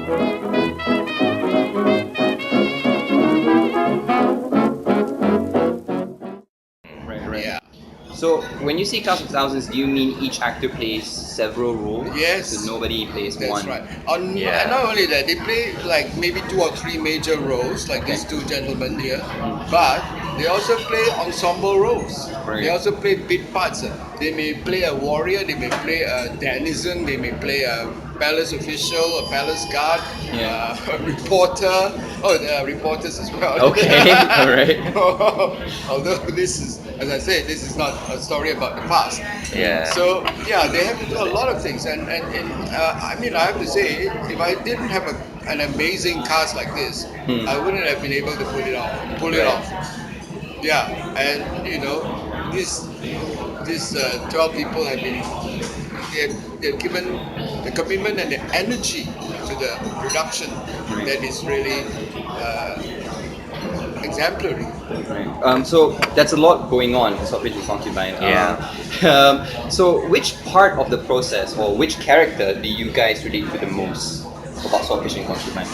Right. Yeah. So when you say cast of thousands, do you mean each actor plays several roles? Yes. So nobody plays That's one. right. Yeah. And not only that, they play like maybe 2 or 3 major roles, like these two gentlemen here. But they also play ensemble roles. Right. They also play bit parts. They may play a warrior, they may play a denizen, they may play a palace official, a palace guard, Yeah. a reporter. Oh, there are reporters as well. Okay, all right. Although this is, as I said, this is not a story about the past. Yeah. So yeah, they have to do a lot of things, and I mean, I have to say, if I didn't have an amazing cast like this, I wouldn't have been able to pull it off. Right. Yeah, and you know, these 12 people have been they've given the commitment and the energy to the production that is really exemplary. So that's a lot going on in Swordfish Concubine. Yeah. So which part of the process or which character do you guys relate to the most about Swordfish Concubine?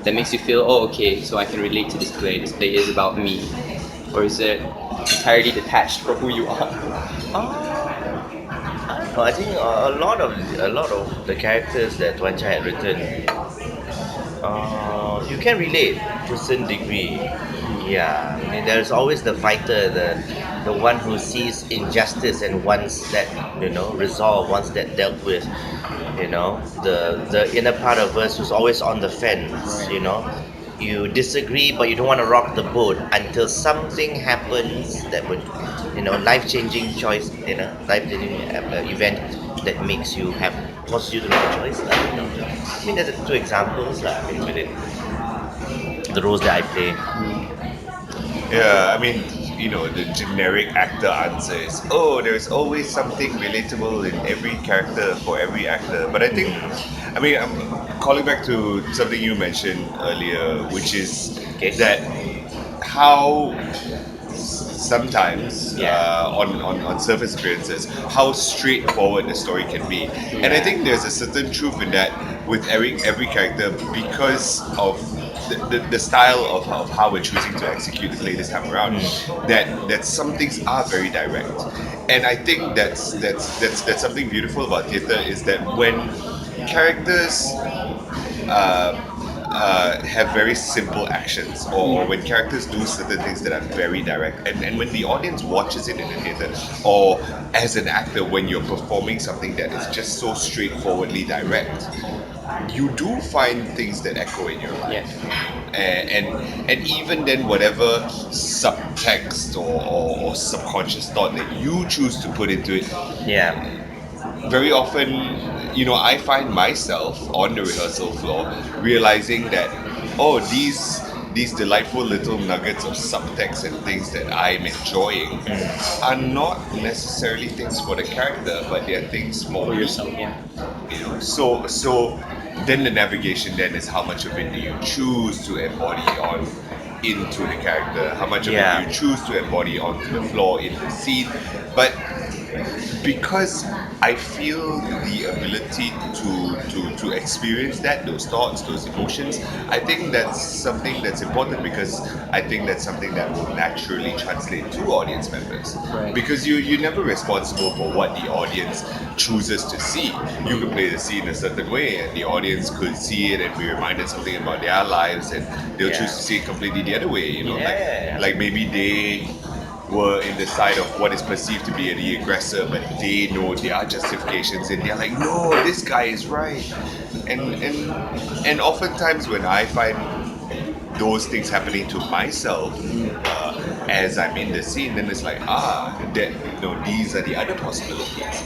That makes you feel, oh, okay, so I can relate to this play. This play is about me, or is it entirely detached from who you are? I think a lot of the characters that Tuan Chai had written, you can relate to a certain degree. Yeah, I mean, there's always the fighter, the one who sees injustice and wants that, resolved, wants that dealt with. The inner part of us who's always on the fence. You disagree, but you don't want to rock the boat until something happens that would, life-changing choice, life-changing event that makes you forces you to make a choice. I mean, there's 2 examples. I mean, within the roles that I play. Yeah, I mean, the generic actor answer is, oh, there's always something relatable in every character for every actor. But I think, I'm calling back to something you mentioned earlier, which is that how sometimes on surface appearances, how straightforward the story can be. And I think there's a certain truth in that with every character because of the style of how we're choosing to execute the play this time around, that some things are very direct, and I think that's something beautiful about theatre is that when characters have very simple actions, or when characters do certain things that are very direct, and when the audience watches it in the theatre, or as an actor when you're performing something that is just so straightforwardly direct, you do find things that echo in your life. And even then, whatever subtext or subconscious thought that you choose to put into it, very often, I find myself on the rehearsal floor realizing that, oh, these delightful little nuggets of subtext and things that I'm enjoying are not necessarily things for the character, but they are things for yourself. So then the navigation then is how much of it do you choose to embody on into the character, how much of it do you choose to embody onto the floor in the scene. But because I feel the ability to experience those thoughts, those emotions, I think that's something that's important, because I think that's something that will naturally translate to audience members. Right. Because you're never responsible for what the audience chooses to see. You could play the scene a certain way and the audience could see it and be reminded something about their lives, and they'll choose to see it completely the other way, like maybe they were in the side of what is perceived to be the aggressor, but they know their justifications and they're like, no, this guy is right. And oftentimes when I find those things happening to myself as I'm in the scene, then it's like, these are the other possibilities,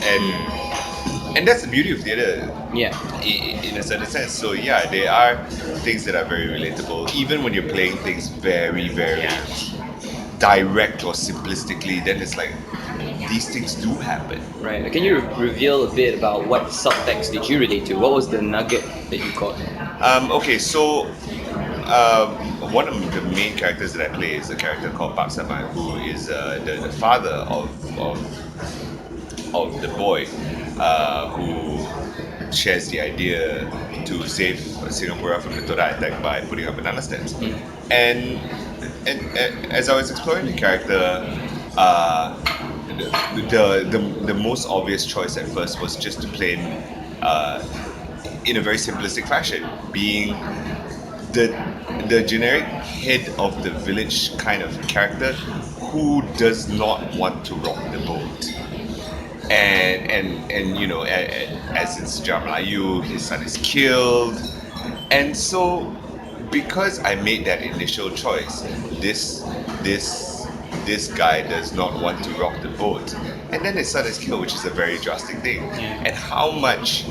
and that's the beauty of theatre, in a certain sense. So there are things that are very relatable, even when you're playing things very, very direct or simplistically. Then it's like, these things do happen. Right. Can you reveal a bit about what subtext did you relate to? What was the nugget that you caught? Okay, so one of the main characters that I play is a character called Pak Saman, who is the father of the boy, who shares the idea to save Singapore from the Toda attack by putting up banana stands. And, and as I was exploring the character, the most obvious choice at first was just to play in a very simplistic fashion, being the generic head of the village kind of character who does not want to rock the boat. And you know, as it's Jamlayu, his son is killed, and so because I made that initial choice, this guy does not want to rock the boat, and then his son is killed, which is a very drastic thing. And how much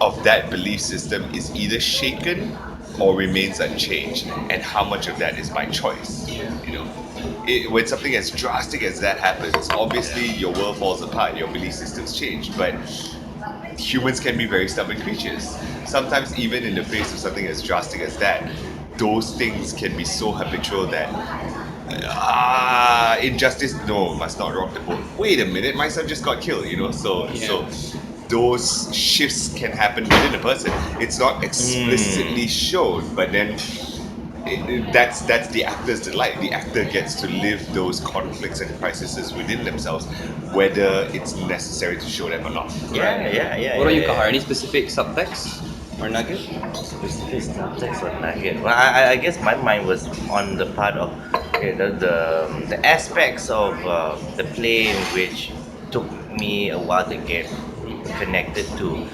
of that belief system is either shaken or remains unchanged, and how much of that is by choice? You know, when something as drastic as that happens, obviously your world falls apart, your belief systems change, but humans can be very stubborn creatures. Sometimes even in the face of something as drastic as that, those things can be so habitual that injustice, no, must not rock the boat. Wait a minute, my son just got killed, you know. So those shifts can happen within a person. It's not explicitly shown, but then that's the actor's delight. The actor gets to live those conflicts and crises within themselves, whether it's necessary to show them or not. Yeah. What about you, Kahar? Any specific subtext or nugget? Specific subtext or nugget? Well, I guess my mind was on the part of the aspects of the play which took me a while to get connected to.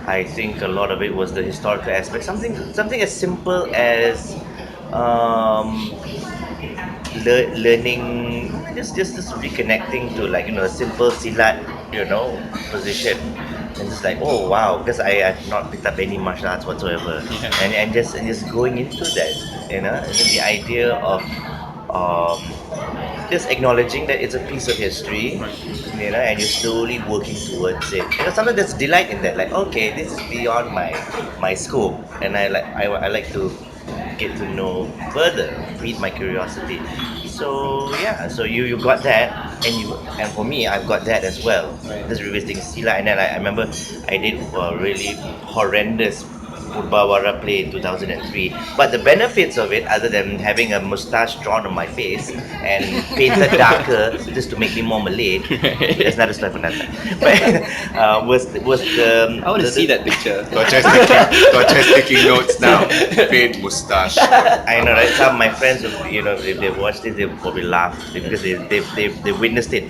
I think a lot of it was the historical aspect. Something as simple as learning, just reconnecting to, like, a simple silat, position, and just like, oh wow, because I have not picked up any martial arts whatsoever, and just going into that, and then the idea of just acknowledging that it's a piece of history, and you're slowly working towards it. Sometimes there's delight in that, like, okay, this is beyond my scope, and I like to get to know further, feed my curiosity. So so you got that, and for me, I've got that as well. Just revisiting Sila, and then I remember I did a really horrendous Purbawara play in 2003. But the benefits of it, other than having a mustache drawn on my face and painted darker just to make me more Malay, that's another story for another time. But was the I want to see that picture. Torches taking notes now. Paint mustache. I know, right? Some of my friends, if they watched it, they'll probably laugh because they witnessed it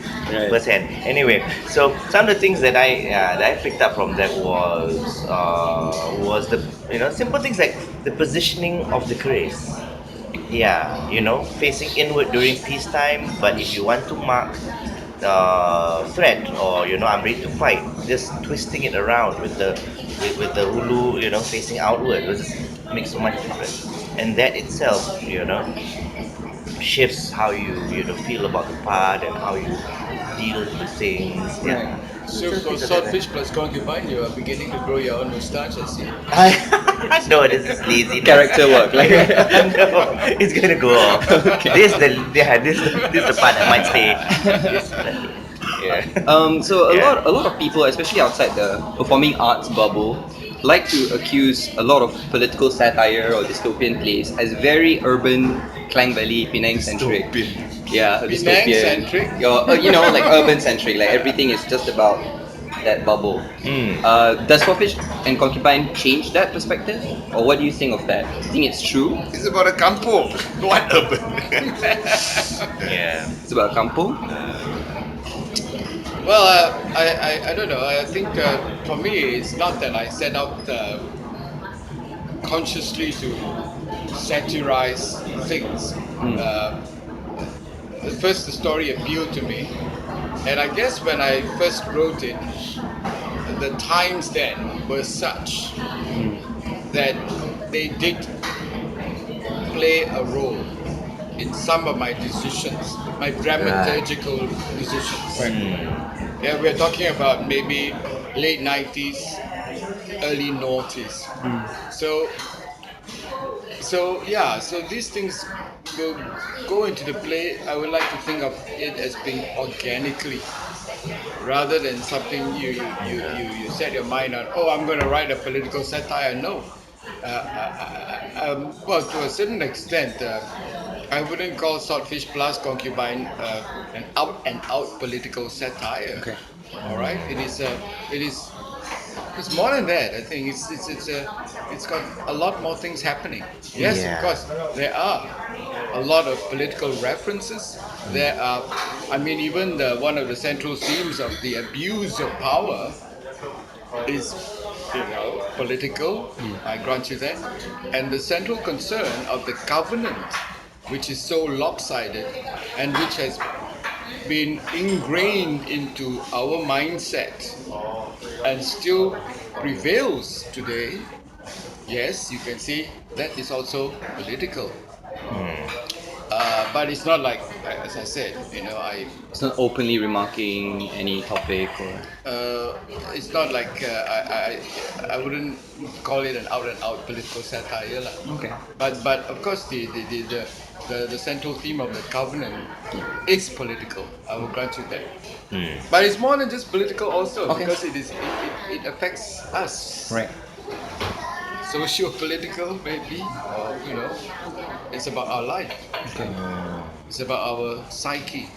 firsthand. Anyway, so some of the things that I picked up from that was the simple things like the positioning of the grace. Facing inward during peacetime, but if you want to mark threat, or I'm ready to fight, just twisting it around with the hulu, facing outward, it just makes so much difference. And that itself, shifts how you feel about the part and how you deal with things. So for Swordfish plus Concubine, you are beginning to grow your own moustache, I see. No, this is lazy Character work, like no, it's gonna go off. This is the part that might stay. So a lot of people, especially outside the performing arts bubble, like to accuse a lot of political satire or dystopian plays as very urban, Klang Valley, Penang centric. Yeah, dystopian. Penang-centric? Like urban centric. Like everything is just about that bubble. Does Swordfish and Concubine change that perspective, or what do you think of that? Do you think it's true? It's about a kampung, not urban. It's about kampung. Well, I don't know. I think for me, it's not that I set out consciously to satirize things. First, the story appealed to me, and I guess when I first wrote it, the times then were such that they did play a role in some of my decisions, my dramaturgical decisions. Yeah, we're talking about maybe late 90s, early noughties. So these things will go into the play. I would like to think of it as being organically rather than something you set your mind on. Oh, I'm going to write a political satire. No. Well, to a certain extent, I wouldn't call Swordfish plus Concubine an out and out political satire. Okay. All right, it is it's more than that. I think it's got a lot more things happening. Yes, Yeah. of course, there are a lot of political references. There are, I mean, even one of the central themes of the abuse of power is, political. I grant you that. And the central concern of the covenant, which is so lopsided and which has been ingrained into our mindset and still prevails today, yes, you can see that is also political. But it's not like, as I said, It's not openly remarking any topic or. it's not like I wouldn't call it an out and out political satire lah. Okay. But of course the central theme of the covenant is political. I will grant you that. But it's more than just political also, Okay. because it affects us. Right. Socio-political maybe, or it's about our life. Okay. It's about our psyche.